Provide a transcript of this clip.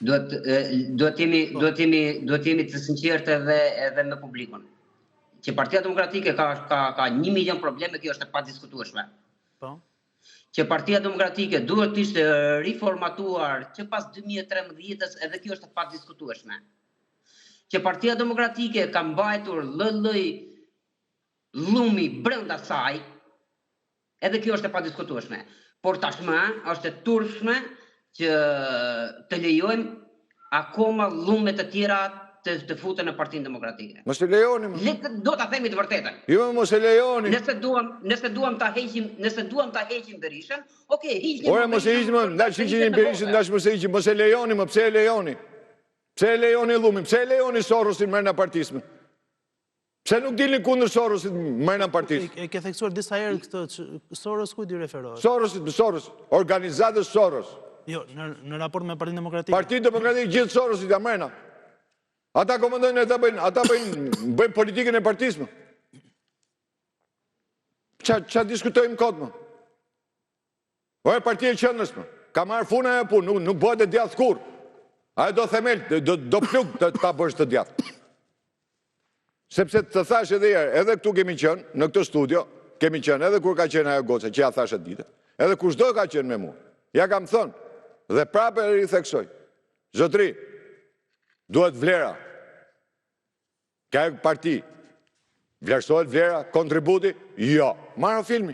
Duhet jemi të sinqertë edhe me publikun. Që Partia Demokratike ka 1 milion probleme, kjo është e padiskutueshme. Po. Që Partia Demokratike duhet të ishte riformatuar që pas 2013-s, edhe kjo është e padiskutueshme. Që Partia Demokratike ka mbajtur lloj llumi brenda saj, edhe kjo është e padiskutueshme. Por tashmë është e turpshme që të lejojmë akoma llume të tjera të futen në Partinë Demokratike. Mos e lejoni. Do ta themi të vërtetën. Jo, mos e lejoni. Nëse duam ta heqim Berishën, okay, hiqim. Ore mos e hiqim, ndash hiqim Berishën, ndash mos e hiqim, mos e lejoni, më pse e lejoni? Pse e lejoni llumin? Pse e lejoni Sorosin mërna partisme? Pse nuk dilni kundër Sorosit mërna partisme? E ke theksuar disa herë këtë, Soros ku di referohet? Soros, organizatës Soros. Jo, në raport me Partinë Demokratike. Partinë Demokratike gjithë Sorosit ja mërna. Ata komandojnë, ata bëjnë politikën e partisme. Qa diskutojmë kodë më? O e partije qëndës më. Ka marrë funa e punë, nuk bëhet e djathë kur. Ajo do themel, do pluk ta bësh të djathë. Sepse të thash edhe jere, edhe këtu kemi qënë, në këtë studio, kemi qënë, edhe kur ka qenë ajo goca, që ja thash e dite, edhe kur shdo ka qenë me mu. Ja kam thënë, dhe prape e ritheksoj. Zotri, duhet vlera. Ka e parti. Vlerësohet vlera, kontributi? Jo. Marë filmi.